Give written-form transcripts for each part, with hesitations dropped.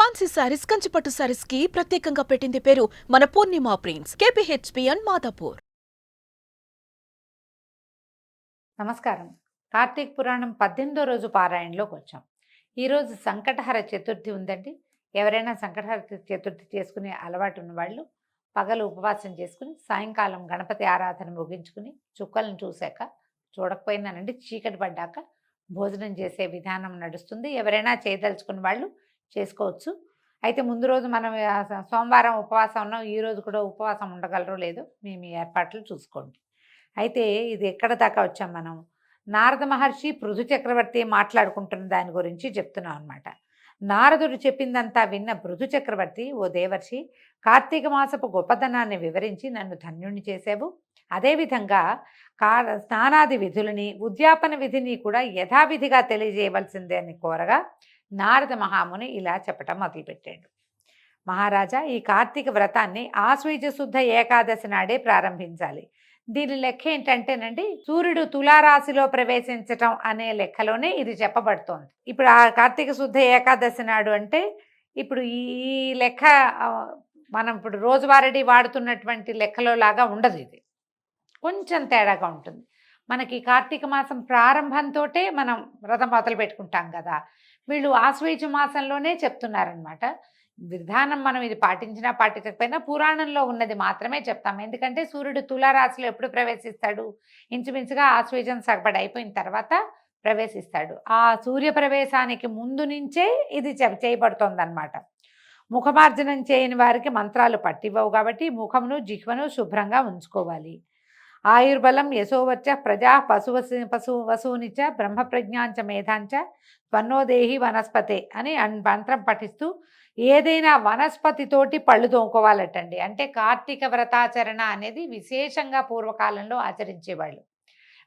Fancy saris, కంచిపట్టు సారీస్ కి ప్రత్యేకంగా పెట్టింది పేరు మన పూర్ణిమ ప్రింట్స్, KPHPN మాదాపూర్. నమస్కారం. కార్తీక పురాణం 18వ రోజు పారాయణలోకి వచ్చాం. ఈరోజు సంకటహర చతుర్థి ఉందండి. ఎవరైనా సంకటహర చతుర్థి చేసుకునే అలవాటు ఉన్నవాళ్ళు పగలు ఉపవాసం చేసుకుని సాయంకాలం గణపతి ఆరాధన ముగించుకుని చుక్కలను చూశాక, చూడకపోయినానండి చీకటి పడ్డాక భోజనం చేసే విధానం నడుస్తుంది. ఎవరైనా చేయదలుచుకున్న వాళ్ళు చేసుకోవచ్చు. అయితే ముందు రోజు మనం సోమవారం ఉపవాసం ఉన్నాం, ఈ రోజు కూడా ఉపవాసం ఉండగలరో లేదో మీ ఏర్పాట్లు చూసుకోండి. అయితే ఇది ఎక్కడ దాకా వచ్చాం మనం? నారద మహర్షి పృథు చక్రవర్తి మాట్లాడుకుంటున్న దాని గురించి చెప్తున్నాం అనమాట. నారదుడు చెప్పిందంతా విన్న పృథు చక్రవర్తి, ఓ దేవర్షి, కార్తీక మాసపు గొప్పతనాన్ని వివరించి నన్ను ధన్యుణ్ణి చేసావు. అదేవిధంగా స్నానాది విధులని, ఉద్యాపన విధిని కూడా యథావిధిగా తెలియజేయవలసిందే అని కోరగా నారద మహాముని ఇలా చెప్పటం మొదలుపెట్టాడు. మహారాజా, ఈ కార్తీక వ్రతాన్ని ఆశ్వయుజ శుద్ధ ఏకాదశి నాడే ప్రారంభించాలి. దీని లెక్క ఏంటంటేనండి, సూర్యుడు తులారాశిలో ప్రవేశించటం అనే లెక్కలోనే ఇది చెప్పబడుతోంది. ఇప్పుడు ఆ కార్తీక శుద్ధ ఏకాదశి నాడు అంటే ఇప్పుడు ఈ లెక్క మనం ఇప్పుడు రోజువారీ వాడుతున్నటువంటి లెక్కలో లాగా ఉండదు. ఇది కొంచెం తేడాగా ఉంటుంది. మనకి కార్తీక మాసం ప్రారంభంతో మనం వ్రతం మొదలు పెట్టుకుంటాం కదా, వీళ్ళు ఆశ్వయుజ మాసంలోనే చెప్తున్నారనమాట. విధానం మనం ఇది పాటించినా పాటించకపోయినా పురాణంలో ఉన్నది మాత్రమే చెప్తాం. ఎందుకంటే సూర్యుడు తులారాశిలో ఎప్పుడు ప్రవేశిస్తాడు? ఇంచుమించుగా ఆశ్వయుజం సగపడి అయిపోయిన తర్వాత ప్రవేశిస్తాడు. ఆ సూర్య ప్రవేశానికి ముందు నుంచే ఇది చేయబడుతోందన్నమాట. ముఖమార్జనం చేయని వారికి మంత్రాలు పట్టివ్వవు కాబట్టి ముఖమును జిహ్వను శుభ్రంగా ఉంచుకోవాలి. ఆయుర్బలం యశోవచ్చ ప్రజా వసూనిచ బ్రహ్మప్రజ్ఞాంచ మేధాంచ స్వర్ణోదేహి వనస్పతే అని మంత్రం పఠిస్తూ ఏదైనా వనస్పతితోటి పళ్ళు తోముకోవాలటండి. అంటే కార్తీక వ్రతాచరణ అనేది విశేషంగా పూర్వకాలంలో ఆచరించేవాళ్ళు.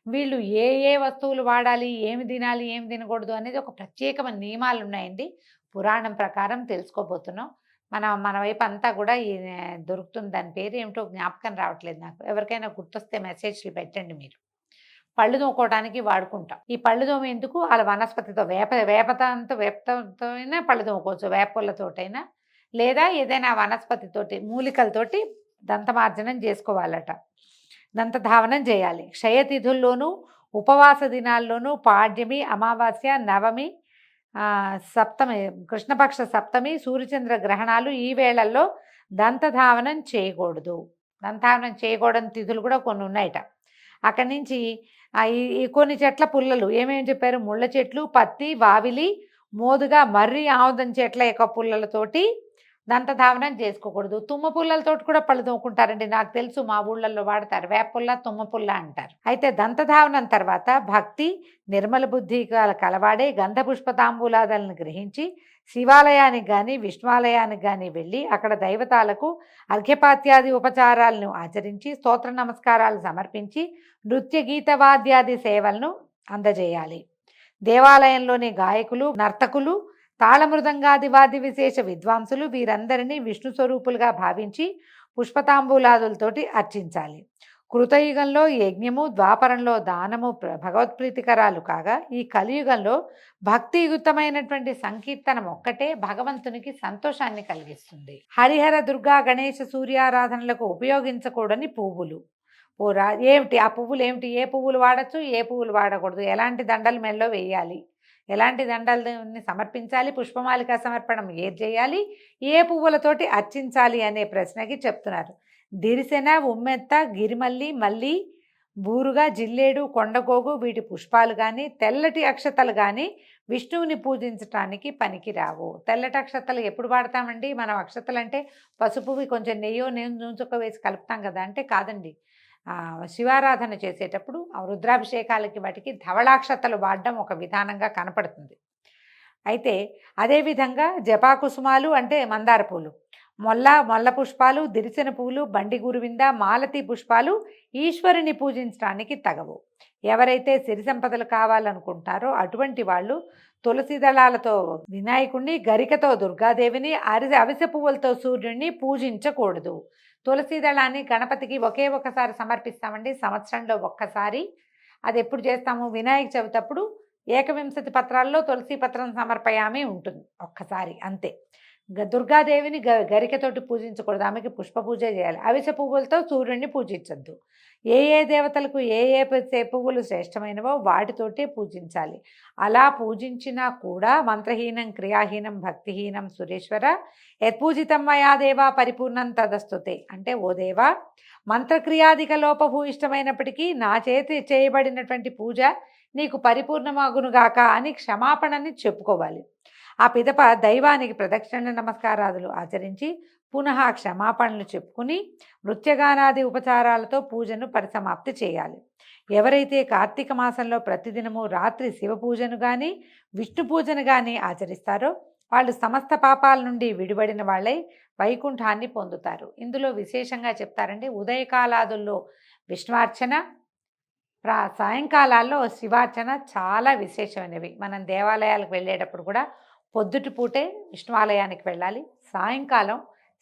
వీళ్ళు ఏ ఏ వస్తువులు వాడాలి, ఏమి తినాలి, ఏమి తినకూడదు అనేది ఒక ప్రత్యేకమైన నియమాలు ఉన్నాయండి. పురాణం ప్రకారం తెలుసుకోబోతున్నాం. మన వైపు అంతా కూడా దొరుకుతుంది. దాని పేరు ఏమిటో జ్ఞాపకం రావట్లేదు నాకు. ఎవరికైనా గుర్తొస్తే మెసేజ్లు పెట్టండి. మీరు పళ్ళు తోముకోవడానికి వాడుకుంటాం. ఈ పళ్ళు తోమ ఎందుకు? వాళ్ళ వనస్పతితో వేపతో అయినా పళ్ళు తోముకోవచ్చు, వేపలతోటైనా, లేదా ఏదైనా వనస్పతితోటి మూలికలతోటి దంతమార్జనం చేసుకోవాలట. దంతధావనం చేయాలి. క్షయతిథుల్లోనూ ఉపవాస దినాల్లోనూ పాడ్యమి, అమావాస్య, నవమి, సప్తమి, కృష్ణపక్ష సప్తమి, సూర్యచంద్ర గ్రహణాలు ఈ వేళల్లో దంతధావనం చేయకూడదు. దంతధావనం చేయకూడని తిథులు కూడా కొన్ని ఉన్నాయట. అక్కడి నుంచి ఈ కొన్ని చెట్ల పుల్లలు ఏమేమి చెప్పారు? ముళ్ళ చెట్లు, పత్తి, వావిలి, మోదుగా, మర్రి, ఆముదం చెట్ల యొక్క పుల్లలతోటి దంతధావనం చేసుకోకూడదు. తుమ్మ పుల్లలతోటి కూడా పళ్ళు తోముకుంటారండి. నాకు తెలుసు, మా ఊళ్ళల్లో వాడతారు. వేపుల్ల, తుమ్మ పుల్ల అంటారు. అయితే దంతధావనం తర్వాత భక్తి నిర్మల బుద్ధి కలవాడే గంధ పుష్పతాంబూలాదాలను గ్రహించి శివాలయానికి కానీ విష్ణువాలయానికి కానీ వెళ్ళి అక్కడ దైవతాలకు అర్ఘ్యపాత్యాది ఉపచారాలను ఆచరించి స్తోత్ర నమస్కారాలు సమర్పించి నృత్య గీత వాద్యాది సేవలను అందజేయాలి. దేవాలయంలోని గాయకులు, నర్తకులు, తాళమృదంగాది వాద్య విశేష విద్వాంసులు వీరందరినీ విష్ణు స్వరూపులుగా భావించి పుష్పతాంబూలాదులతోటి అర్చించాలి. కృతయుగంలో యజ్ఞము, ద్వాపరంలో దానము భగవత్ప్రీతికరాలు కాగా ఈ కలియుగంలో భక్తియుతమైనటువంటి సంకీర్తనం ఒక్కటే భగవంతునికి సంతోషాన్ని కలిగిస్తుంది. హరిహర, దుర్గా, గణేష, సూర్యారాధనలకు ఉపయోగించకూడని పువ్వులు. ఏమిటి ఆ పువ్వులు? ఏమిటి? ఏ పువ్వులు వాడచ్చు, ఏ పువ్వులు వాడకూడదు, ఎలాంటి దండలు మెల్లో వేయాలి, ఎలాంటి దండల్ని సమర్పించాలి, పుష్పమాలిక సమర్పణం ఏది చేయాలి, ఏ పువ్వులతోటి అర్చించాలి అనే ప్రశ్నకి చెప్తున్నారు. దిరిసెన, ఉమ్మెత్త, గిరిమల్లి, మల్లి, బూరుగా, జిల్లేడు, కొండగోగు వీటి పుష్పాలు కానీ తెల్లటి అక్షతలు కానీ విష్ణువుని పూజించటానికి పనికిరావు. తెల్లటి అక్షతలు ఎప్పుడు వాడతామండి? మనం అక్షతలు అంటే పసుపువి కొంచెం నెయ్యో నూనె వేసి కలుపుతాం కదా, అంటే కాదండి. శివారాధన చేసేటప్పుడు రుద్రాభిషేకాలకి వాటికి ధవళాక్షతలు వాడడం ఒక విధానంగా కనపడుతుంది. అయితే అదేవిధంగా జపాకుసుమాలు అంటే మందార పూలు, మొల్ల పుష్పాలు, దిరిసిన పూలు, బండి గురువింద, మాలతి పుష్పాలు ఈశ్వరుని పూజించడానికి తగవు. ఎవరైతే సిరి సంపదలు కావాలనుకుంటారో అటువంటి వాళ్ళు తులసి దళాలతో వినాయకుడిని, గరికతో దుర్గాదేవిని, అవిసె పువ్వులతో సూర్యుడిని పూజించకూడదు. తులసి దళాన్ని గణపతికి ఒకసారి సమర్పిస్తామండి, సంవత్సరంలో ఒక్కసారి. అది ఎప్పుడు చేస్తాము? వినాయక చవితి అప్పుడు ఏకవింశతి పత్రాల్లో తులసి పత్రం సమర్పయామి ఉంటుంది, ఒక్కసారి అంతే. దుర్గాదేవిని గరికతోటి పూజించకూడదు, ఆమెకి పుష్ప పూజ చేయాలి. అవిసె పువ్వులతో సూర్యుడిని పూజించద్దు. ఏ ఏ దేవతలకు ఏ ఏ పువ్వులు శ్రేష్టమైనవో వాటితోటే పూజించాలి. అలా పూజించినా కూడా మంత్రహీనం క్రియాహీనం భక్తిహీనం సురేశ్వర యత్పూజితం మయా దేవా పరిపూర్ణం తదస్తుతే. అంటే ఓ దేవా, మంత్రక్రియాధిక లోపభూయిష్టమైనప్పటికీ నా చేతి చేయబడినటువంటి పూజ నీకు పరిపూర్ణమగునుగాక అని క్షమాపణని చెప్పుకోవాలి. ఆ పిదప దైవానికి ప్రదక్షిణ నమస్కారాదులు ఆచరించి పునః క్షమాపణలు చెప్పుకుని నృత్యగానాది ఉపచారాలతో పూజను పరిసమాప్తి చేయాలి. ఎవరైతే కార్తీక మాసంలో ప్రతిదినము రాత్రి శివ పూజను కానీ విష్ణు పూజను కానీ ఆచరిస్తారో వాళ్ళు సమస్త పాపాల నుండి విడిపడిన వాళ్ళై వైకుంఠాన్ని పొందుతారు. ఇందులో విశేషంగా చెప్తారంటే ఉదయకాలాదుల్లో విష్ణువార్చన, సాయంకాలాల్లో శివార్చన చాలా విశేషమైనవి. మనం దేవాలయాలకు వెళ్ళేటప్పుడు కూడా పొద్దుటి పూటే విష్ణువాలయానికి వెళ్ళాలి, సాయంకాలం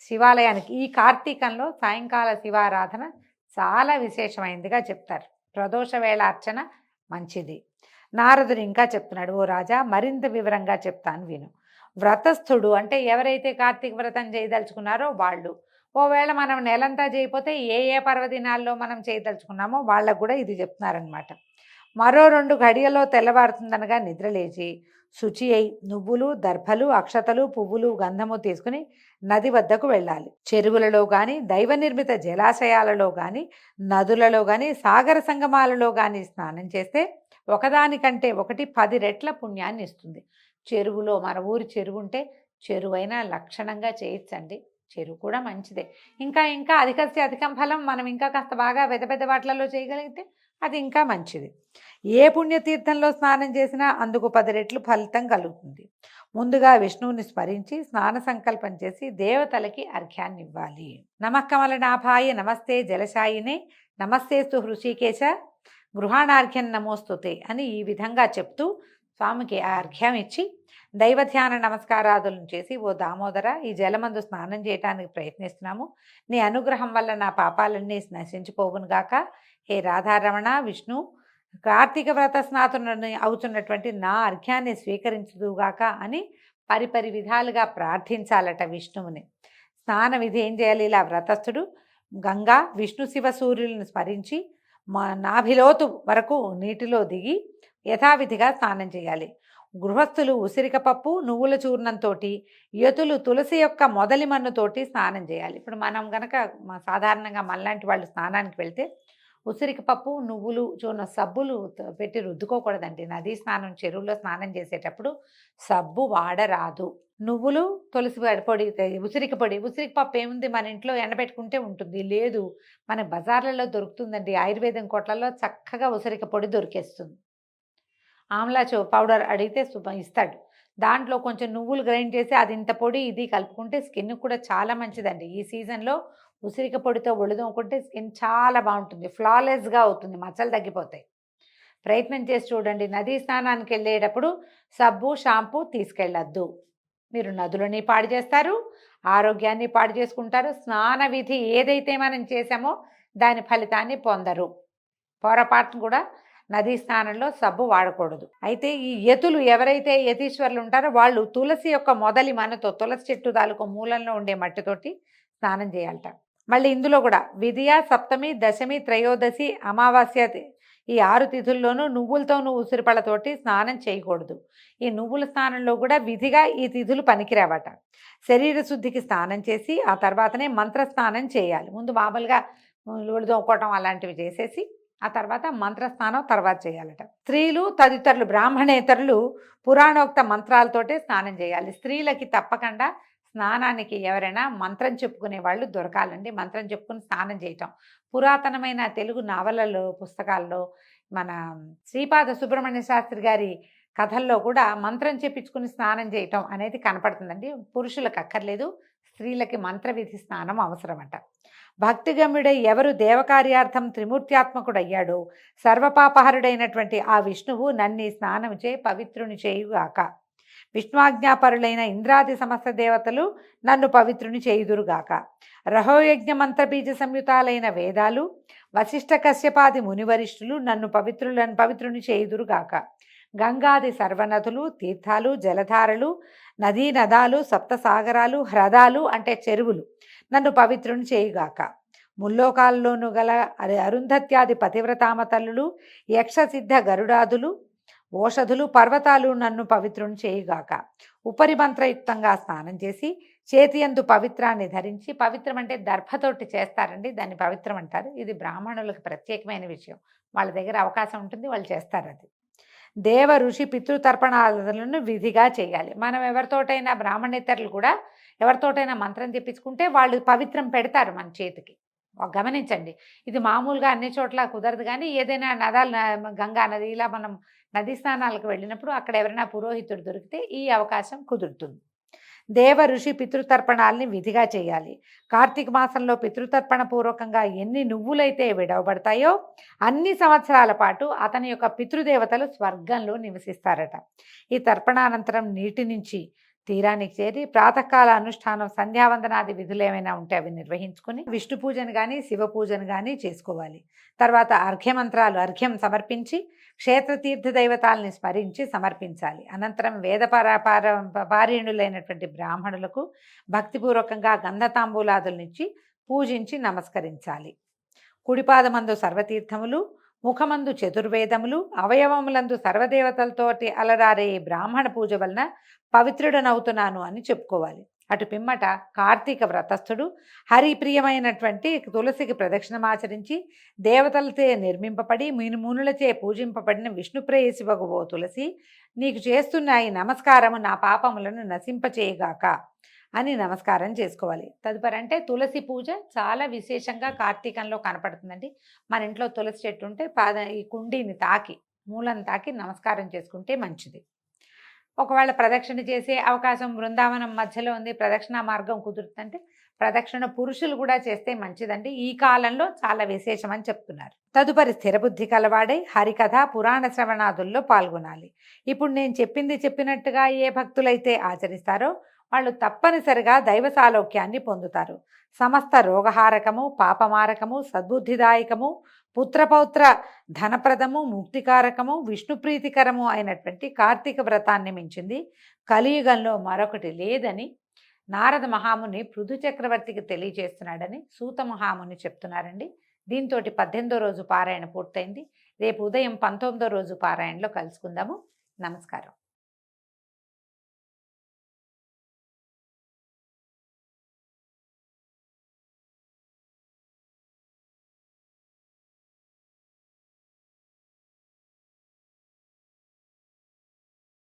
శివాలయానికి. ఈ కార్తీకంలో సాయంకాల శివారాధన చాలా విశేషమైనదిగా చెప్తారు. ప్రదోష వేళ అర్చన మంచిది. నారదుడు ఇంకా చెప్తున్నాడు, ఓ రాజా మరింత వివరంగా చెప్తాను విను. వ్రతస్థుడు అంటే ఎవరైతే కార్తీక వ్రతం చేయదలుచుకున్నారో వాళ్ళు, ఓవేళ మనం నెలంతా చేయకపోతే ఏ ఏ పర్వదినాల్లో మనం చేయదలుచుకున్నామో వాళ్ళకు కూడా ఇది చెప్తున్నారనమాట. మరో 2 గడియలో తెల్లవారుతుందనగా నిద్రలేచి శుచి అయి నువ్వులు దర్భలు అక్షతలు పువ్వులు గంధము తీసుకుని నది వద్దకు వెళ్ళాలి. చెరువులలో కానీ దైవ నిర్మిత జలాశయాలలో కానీ నదులలో కానీ సాగర సంగమాలలో కానీ స్నానం చేస్తే ఒకదానికంటే ఒకటి 10 రెట్ల పుణ్యాన్ని ఇస్తుంది. చెరువులో, మన ఊరి చెరువు ఉంటే చెరువైనా లక్షణంగా చేయొచ్చండి. చెరువు కూడా మంచిదే. ఇంకా ఇంకా అధికస్య అధికం ఫలం, మనం ఇంకా కాస్త బాగా పెద్ద పెద్ద వాటిలలో చేయగలిగితే అది ఇంకా మంచిది. ఏ పుణ్యతీర్థంలో స్నానం చేసినా అందుకు 10 రెట్లు ఫలితం కలుగుతుంది. ముందుగా విష్ణువుని స్మరించి స్నాన సంకల్పం చేసి దేవతలకి అర్ఘ్యాన్ని ఇవ్వాలి. నమఃకమలనాభాయ నమస్తే జలశాయినే నమస్తేస్తు హృషికేశ గృహాణార్ఘ్యం నమోస్తుతే అని ఈ విధంగా చెప్తూ స్వామికి ఆ అర్ఘ్యం ఇచ్చి దైవధ్యాన నమస్కారాదులను చేసి, ఓ దామోదర, ఈ జలమందు స్నానం చేయటానికి ప్రయత్నిస్తున్నాము, నీ అనుగ్రహం వల్ల నా పాపాలన్నీ నశించిపోవునుగాక. హే రాధారమణ విష్ణు, కార్తీక వ్రత స్నాతుని అవుతున్నటువంటి నా అర్ఘ్యాన్ని స్వీకరించుదుగాక అని పరిపరి విధాలుగా ప్రార్థించాలట విష్ణువుని. స్నాన విధి ఏం చేయాలి? ఇలా వ్రతస్థుడు గంగా విష్ణు శివ సూర్యులను స్మరించి నాభిలోతు వరకు నీటిలో దిగి యథావిధిగా స్నానం చేయాలి. గృహస్థులు ఉసిరిక పప్పు నువ్వుల చూర్ణంతో, యతులు తులసి యొక్క మొదలి మన్నుతోటి స్నానం చేయాలి. ఇప్పుడు మనం కనుక సాధారణంగా మనలాంటి వాళ్ళు స్నానానికి వెళ్తే ఉసిరిక పప్పు నువ్వులు చూర్ణ సబ్బులు పెట్టి రుద్దుకోకూడదండి. నదీ స్నానం చెరువులో స్నానం చేసేటప్పుడు సబ్బు వాడరాదు. నువ్వులు తులసి పొడి ఉసిరిక పొడి, ఉసిరిక పప్పు ఏముంది మన ఇంట్లో ఎండబెట్టుకుంటే ఉంటుంది, లేదు మన బజార్లలో దొరుకుతుందండి. ఆయుర్వేదం కొట్లలో చక్కగా ఉసిరిక పొడి దొరికేస్తుంది. ఆమ్లా పౌడర్ అడిగితే ఇస్తాడు. దాంట్లో కొంచెం నువ్వులు గ్రైండ్ చేసి అది ఇంత పొడి ఇది కలుపుకుంటే స్కిన్ కూడా చాలా మంచిదండి. ఈ సీజన్లో ఉసిరిక పొడితో ఒళ్ళుదోముకుంటే స్కిన్ చాలా బాగుంటుంది, ఫ్లాలెస్గా అవుతుంది, మచ్చలు తగ్గిపోతాయి. ప్రయత్నం చేసి చూడండి. నదీ స్నానానికి వెళ్ళేటప్పుడు సబ్బు షాంపూ తీసుకెళ్ళొద్దు. మీరు నదులని పాడు చేస్తారు, ఆరోగ్యాన్ని పాడు చేసుకుంటారు. స్నాన విధి ఏదైతే మనం చేసామో దాని ఫలితాన్ని పొందరు. పొరపాటును కూడా నదీ స్నానంలో సబ్బు వాడకూడదు. అయితే ఈ యతులు ఎవరైతే యతీశ్వరులు ఉంటారో వాళ్ళు తులసి యొక్క మొదలి మనతో, తులసి చెట్టు తాలూకు మూలంలో ఉండే మట్టితోటి స్నానం చేయాలట. మళ్ళీ ఇందులో కూడా విధియ సప్తమి దశమి త్రయోదశి అమావాస్య ఈ 6 తిథుల్లోనూ నువ్వులతోనూ ఉసిరిపళ్ళతోటి స్నానం చేయకూడదు. ఈ నువ్వుల స్నానంలో కూడా విధిగా ఈ తిథులు పనికిరావట. శరీర శుద్ధికి స్నానం చేసి ఆ తర్వాతనే మంత్ర స్నానం చేయాలి. ముందు మామూలుగా ఒడిదోకోవటం అలాంటివి చేసేసి ఆ తర్వాత మంత్రస్నానం తర్వాత చేయాలట. స్త్రీలు తదితరులు బ్రాహ్మణేతరులు పురాణోక్త మంత్రాలతోటే స్నానం చేయాలి. స్త్రీలకి తప్పకుండా స్నానానికి ఎవరైనా మంత్రం చెప్పుకునే వాళ్ళు దొరకాలండి. మంత్రం చెప్పుకుని స్నానం చేయటం పురాతనమైన తెలుగు నావలలో పుస్తకాల్లో మన శ్రీపాద సుబ్రహ్మణ్య శాస్త్రి గారి కథల్లో కూడా మంత్రం చెప్పించుకుని స్నానం చేయటం అనేది కనపడుతుందండి. పురుషులకు అక్కర్లేదు, స్త్రీలకి మంత్రవిధి స్నానం అవసరమట. భక్తిగమ్యుడై ఎవరు దేవకార్యార్థం త్రిమూర్త్యాత్మకుడయ్యాడో సర్వపాపహరుడైనటువంటి ఆ విష్ణువు నన్ను స్నానం చేయి పవిత్రుని చేయుగాక. విష్ణువాజ్ఞాపరులైన ఇంద్రాది సమస్త దేవతలు నన్ను పవిత్రుని చేయుదురుగాక. రహోయజ్ఞ మంత్రబీజ సంయుతాలైన వేదాలు వశిష్ఠ కశ్యపాది మునివరిష్ఠులు నన్ను పవిత్రుని చేయుదురుగాక. గంగాది సర్వనదులు, తీర్థాలు, జలధారలు, నదీ నదాలు, సప్తసాగరాలు, హ్రదాలు అంటే చెరువులు నన్ను పవిత్రుని చేయుగాక. ముల్లోకాల్లోనూ గల అరుంధత్యాది పతివ్రతామ తల్లులు, యక్షసిద్ధ గరుడాదులు, ఓషధులు, పర్వతాలు నన్ను పవిత్రుని చేయుగాక. ఉపరి మంత్రయుక్తంగా స్నానం చేసి చేతియందు పవిత్రాన్ని ధరించి, పవిత్రం అంటే దర్భతోటి చేస్తారండి, దాన్ని పవిత్రం అంటారు. ఇది బ్రాహ్మణులకు ప్రత్యేకమైన విషయం, వాళ్ళ దగ్గర అవకాశం ఉంటుంది, వాళ్ళు చేస్తారు. అది దేవ ఋషి పితృతర్పణాలను విధిగా చేయాలి. మనం ఎవరితోటైనా బ్రాహ్మణేతరులు కూడా ఎవరితోటైనా మంత్రం తెప్పించుకుంటే వాళ్ళు పవిత్రం పెడతారు మన చేతికి. గమనించండి, ఇది మామూలుగా అన్ని చోట్ల కుదరదు, కానీ ఏదైనా నదాలు, గంగా నది, ఇలా మనం నదీ స్నానాలకు వెళ్ళినప్పుడు అక్కడ ఎవరైనా పురోహితుడు దొరికితే ఈ అవకాశం కుదురుతుంది. దేవ ఋషి పితృతర్పణాలని విధిగా చేయాలి. కార్తీక మాసంలో పితృతర్పణ పూర్వకంగా ఎన్ని నువ్వులైతే విడవబడతాయో అన్ని సంవత్సరాల పాటు అతని యొక్క పితృదేవతలు స్వర్గంలో నివసిస్తారట. ఈ తర్పణానంతరం నీటి నుంచి తీరానికి చేరి ప్రాతకాల అనుష్ఠానం, సంధ్యావందనాది విధులు ఏమైనా ఉంటే అవి నిర్వహించుకుని విష్ణు పూజను కానీ శివ పూజను కానీ చేసుకోవాలి. తర్వాత అర్ఘ్యమంత్రాలు, అర్ఘ్యం సమర్పించి క్షేత్రతీర్థ దైవతాలని స్మరించి సమర్పించాలి. అనంతరం పారీణులైనటువంటి బ్రాహ్మణులకు భక్తిపూర్వకంగా గంధతాంబూలాదులనిచ్చి పూజించి నమస్కరించాలి. కుడిపాదమందు సర్వతీర్థములు, ముఖమందు చతుర్వేదములు, అవయవములందు సర్వదేవతలతోటి అలరారే బ్రాహ్మణ పూజ వలన పవిత్రుడనవుతున్నాను అని చెప్పుకోవాలి. అటు పిమ్మట కార్తీక వ్రతస్థుడు హరిప్రియమైనటువంటి తులసికి ప్రదక్షిణమాచరించి దేవతలచే నిర్మింపబడి మునులచే పూజింపబడిన విష్ణుప్రేయసి వగు తులసి, నీకు చేస్తున్న ఈ నమస్కారము నా పాపములను నశింపచేయగాక అని నమస్కారం చేసుకోవాలి. తదుపరి అంటే తులసి పూజ చాలా విశేషంగా కార్తీకంలో కనపడుతుందండి. మన ఇంట్లో తులసి చెట్టు ఉంటే ఈ కుండీని తాకి, మూలను తాకి నమస్కారం చేసుకుంటే మంచిది. ఒకవేళ ప్రదక్షిణ చేసే అవకాశం బృందావనం మధ్యలో ఉంది, ప్రదక్షిణ మార్గం కుదురుతుందంటే ప్రదక్షిణ పురుషులు కూడా చేస్తే మంచిదండి. ఈ కాలంలో చాలా విశేషమని చెప్తున్నారు. తదుపరి స్థిరబుద్ధి కలవాడై హరికథ పురాణ శ్రవణాదుల్లో పాల్గొనాలి. ఇప్పుడు నేను చెప్పినట్టుగా ఏ భక్తులైతే ఆచరిస్తారో వాళ్ళు తప్పనిసరిగా దైవ సాలోక్యాన్ని పొందుతారు. సమస్త రోగహారకము, పాపమారకము, సద్బుద్ధిదాయకము, పుత్రపౌత్ర ధనప్రదము, ముక్తికారకము, విష్ణుప్రీతికరము అయినటువంటి కార్తీక వ్రతాన్ని మించింది కలియుగంలో మరొకటి లేదని నారద మహాముని పృథు చక్రవర్తికి తెలియజేస్తున్నాడని సూత మహాముని చెప్తున్నారండి. దీంతో 18వ రోజు పారాయణ పూర్తయింది. రేపు ఉదయం 19వ రోజు పారాయణలో కలుసుకుందాము. నమస్కారం.